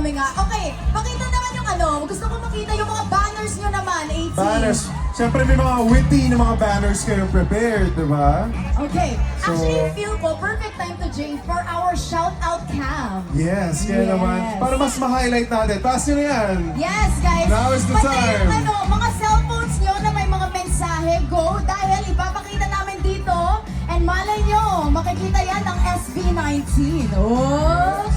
Dami nga. Okay, pakita naman yung ano. Gusto ko makita yung mga banners nyo naman, 18. Banners. Siyempre may mga witty na mga banners kayong prepared, di ba? Okay. So- Actually, feel ko, perfect time to Jane for our shout-out cam. Yes, kaya Yes. naman. Para mas ma-highlight natin. Taas nyo na yan. Yes, guys. Now is the Pati time. yung ano, mga cellphones nyo na may mga mensahe, go dahil ipapakita namin dito. And malay nyo, makikita yan ng SB19. Oh!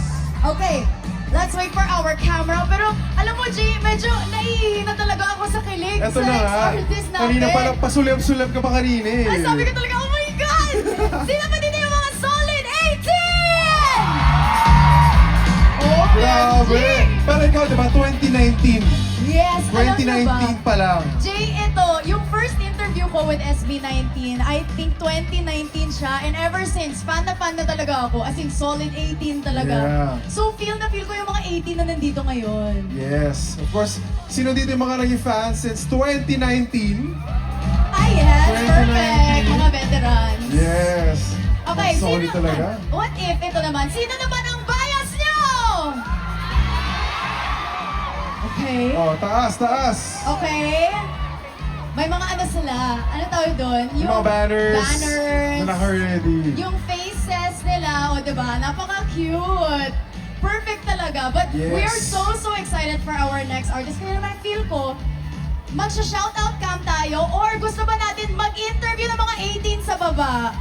Okay, let's wait for our camera. Pero alam mo, Jay, medyo nahihina talaga ako sa kilig Eto sa na next nga. artist natin. Kanina pa lang, pasulab-sulab ka pa kanina eh. Ay, sabi ko talaga, oh my God! Sino ba dito yung mga solid 18? Oh, Grabe! Pero ikaw, di ba, 2019? Yes, alam nyo ba? 2019 pa lang. Jay, ito, yung first interview ko with SB19, I think 2019 siya, and ever since, fan na talaga ako, as in solid 18 talaga. Yeah. So feel ko yung mga 18 na nandito ngayon. Yes. Of course, sino dito yung mga naging fans since 2019? Ay, yes, 2019. perfect, mga veterans. Yes. Okay, Ang solid sino, talaga. what if, ito naman, sino naman ang bias nyo? Okay. Oh, taas, taas. Okay. May mga ano sila, ano tawag doon? Yung mga banners. Banners. Na naka-ready. Yung faces nila, o diba, napaka-cute. Perfect talaga. But Yes. we are so excited for our next artist. Kaya naman feel ko, magsha-shoutout cam tayo or gusto ba natin mag-interview ng mga 18 sa baba?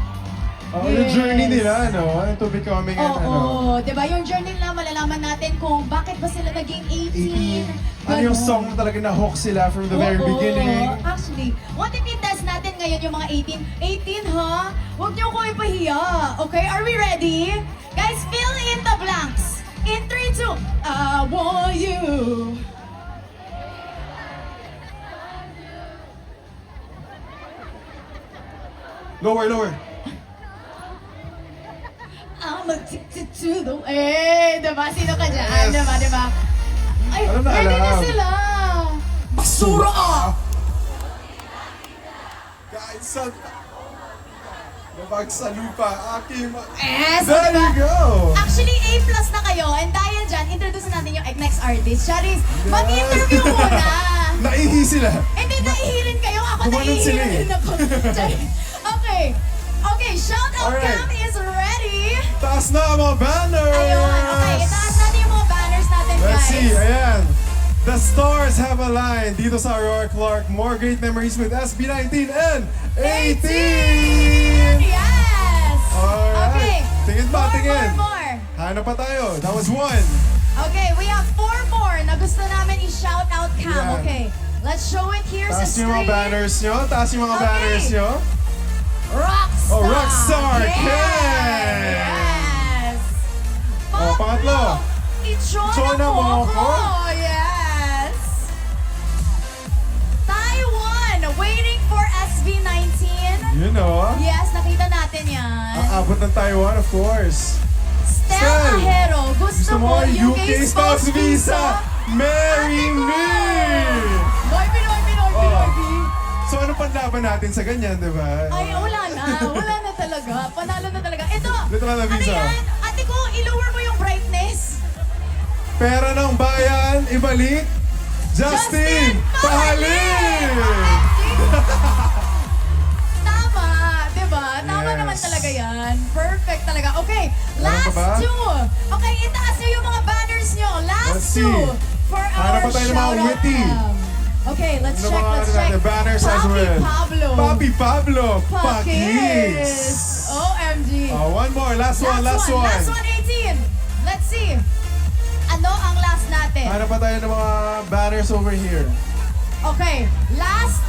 Oh, yung Yes. journey nila, no? Into becoming an, Oo, diba? Yung journey nila, malalaman natin kung bakit ba sila naging 18. 18. Ano yung song na talaga na-hook sila from the very Oo. beginning? Actually, what if i-test natin ngayon yung mga 18? 18 ha? Huwag niyo ko ipahiya. Okay, are we ready? Guys, fill in the blanks. In 3, 2, I want you. Lower, lower. I'm addicted to the... Eh, diba? Sino ka dyan? Yes. Diba? Ay, Alam na, ready na alam. sila. Basura ka! Kahit sa... Nabag sa lupa, aking... Eh, so There diba? you go! Actually, A+ na kayo. And dahil dyan, introduce natin yung next artist. Charis, mag-interview muna. Naihi sila. Hindi, nahihilin kayo. Ako Gumanon sila nahihilin eh. ako. Okay. Okay, shout out Alright. cam is ready. Taas na ang mga banners! Ayun, okay. Itaas natin yung mga banners natin, Let's guys. see, ayan. The stars have aligned dito sa Aurora Clark. More great memories with SB19 and 18! Yes! Alright. Okay. Tingin pa, tingin. More. Hanap pa tayo. That was one. Okay, we have 4 more na gusto namin i-shout out cam. Yan. Okay, let's show it here sa Taas yung mga screen. banners nyo. Taas yung mga Okay. banners nyo. Rockstar! Oh, Rockstar Ken! Yes! Oh, pangatlo. Ichona Ichona mo mo ako! ako. Yes! Taiwan, waiting for SB19. You know. Yes, nakita natin yan. Aabot ng Taiwan, of course. Stel Stel, Ahero, gusto mo UK spouse visa? Marry me! Boy, Pinoy, Pinoy, Oh. Pinoy, B. So ano panlaban natin sa ganyan, di ba? Ay, wala na talaga. Panalo na talaga. Ito, Literal na ano visa. yan? Ate ko, i-lower mo yung brightness. Pera ng bayan, ibalik. Justin, Pahalin! Tama, di ba? Tama Yes. naman talaga yan. Perfect talaga. Okay, Meron last pa ba? 2. Okay, itaas nyo yung mga banners nyo. Last Let's 2 see. for Hanap our pa tayo ng mga shoutout witty. cam. Okay, let's Ano check, mga let's ano check. natin, banners as Papi well. Pablo. Papi Pablo, Pakis. Pakis. OMG. One more, last one. Last one, 18. Let's see. Ano ang last natin? Hanap pa tayo ng mga banners over here. Okay, last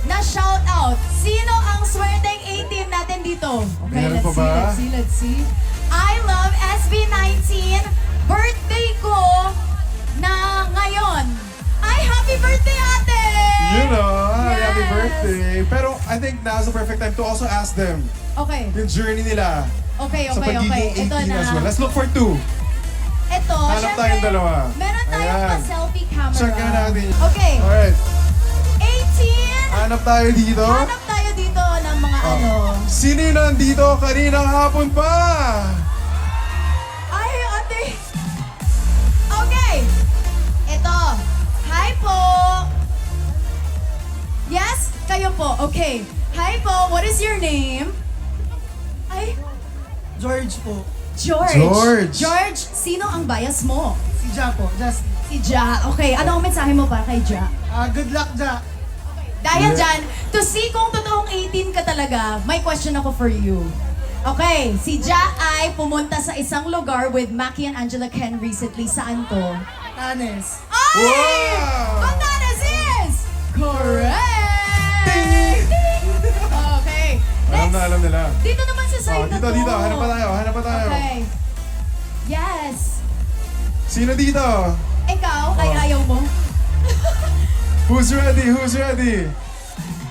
na shout out. Sino ang swerteng 18 natin dito? Okay, Meron let's pa ba? let's see. I love SB19. Birthday ko na ngayon. Ay, happy birthday, ate! You know, happy Yes. birthday. Pero I think now's the perfect time to also ask them Okay, yung journey nila okay. sa pagiging 18 Ito na. as well. Let's look for 2. Ito, Hanap syempre, tayong dalawa. Meron tayong Ayan. pa-selfie camera. Check nga natin. Okay, Alright. 18. Hanap tayo dito. Hanap tayo dito ng mga ano. Sino yung nandito kaninang hapon pa? Ay, ate. Okay. kayo po. Okay. Hi po, what is your name? Ay, George po. George. George. George, sino ang bias mo? Si Ja po. Justin. Si Ja. Okay, ano ang mensahe mo para kay Ja? Good luck, Ja. Dahil Yeah. dyan, to see kung totoong 18 ka talaga, may question ako for you. Okay, si Ja ay pumunta sa isang lugar with Maki and Angela Ken recently. Saan to? Tanes. Ay! Wow! Bananas is correct! Okay, next. Alam nila. Dito naman sa side na to. Dito. Hanap pa tayo. Okay. Yes. Sino dito? Ikaw, ay Oh. ayaw mo. Who's ready?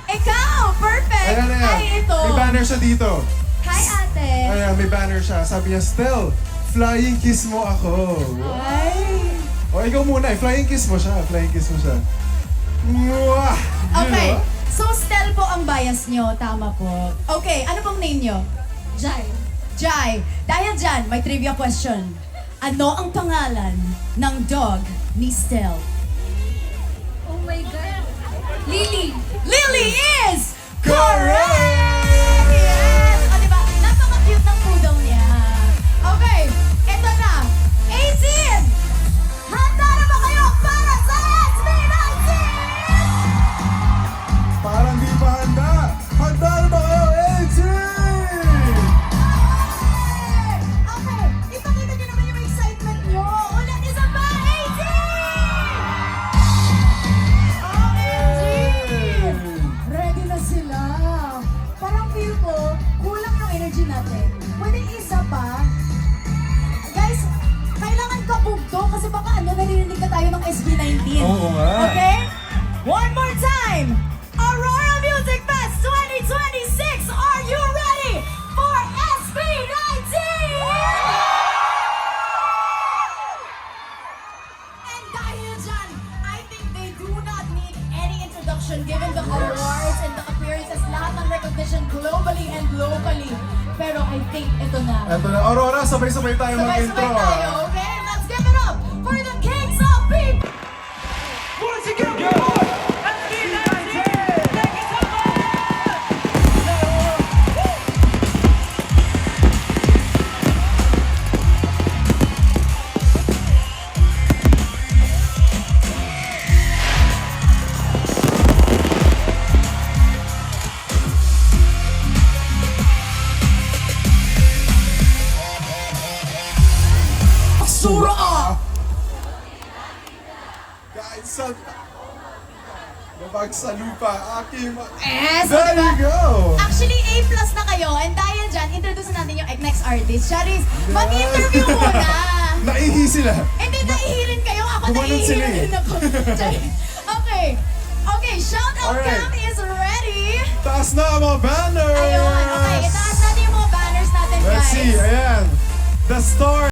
Ikaw, perfect. Ayan. Ay, ito. May banner siya dito. Hi, ate. Ayan, may banner siya. Sabi niya, Stel, flying kiss mo ako. Ay. O, ikaw muna. Flying kiss mo siya. Mwah! Yun, Okay. oh. So, Stel po ang bias nyo. Tama po. Okay, ano pong name nyo? Jai. Jai. Dahil dyan, may trivia question. Ano ang pangalan ng dog ni Stel? Oh my God. Lily. Lily is Correct! Yes! O, diba? Napaka-cute ng poodle niya. Okay, eto na. 18! Handa na ba kayo para sa SB19? Parang di pa handa. Handa na ba kayo? 18! Okay, ipakita niyo naman yung excitement niyo. Ulit isa pa, 18! Ready na sila. Parang feel ko, kulang yung energy natin. Pwede isa pa. Guys, kailangan kabugto kasi baka narinig na tayo ng SB19. Oo nga. Okay? One more time! Aurora Music Fest 2026! Are you ready for SB19? And dahil dyan, I think they do not need any introduction given the awards and the appearances, lahat ng recognition globally and locally. Pero I think ito na. Eto na, Aurora, sabay-sabay tayo mag-intro. Sabay-sabay tayo, okay? Let's give it up for the Kings of People! Sura! Kahit saan. Nabag sa lupa, aking Yes! There diba? you go! Actually, A+ na kayo. And dahil dyan, introduce natin yung next artist. Charis, mag-interview muna. Naihi sila. Hindi, naihirin kayo. Ako Gumanon sila naihirin eh. din ako. Charis. Okay. Okay, shout out Alright. cam is ready. Taas na ang mga banners! Ayun. Okay, itaas natin yung mga banners natin, guys. Let's see, ayan. The Star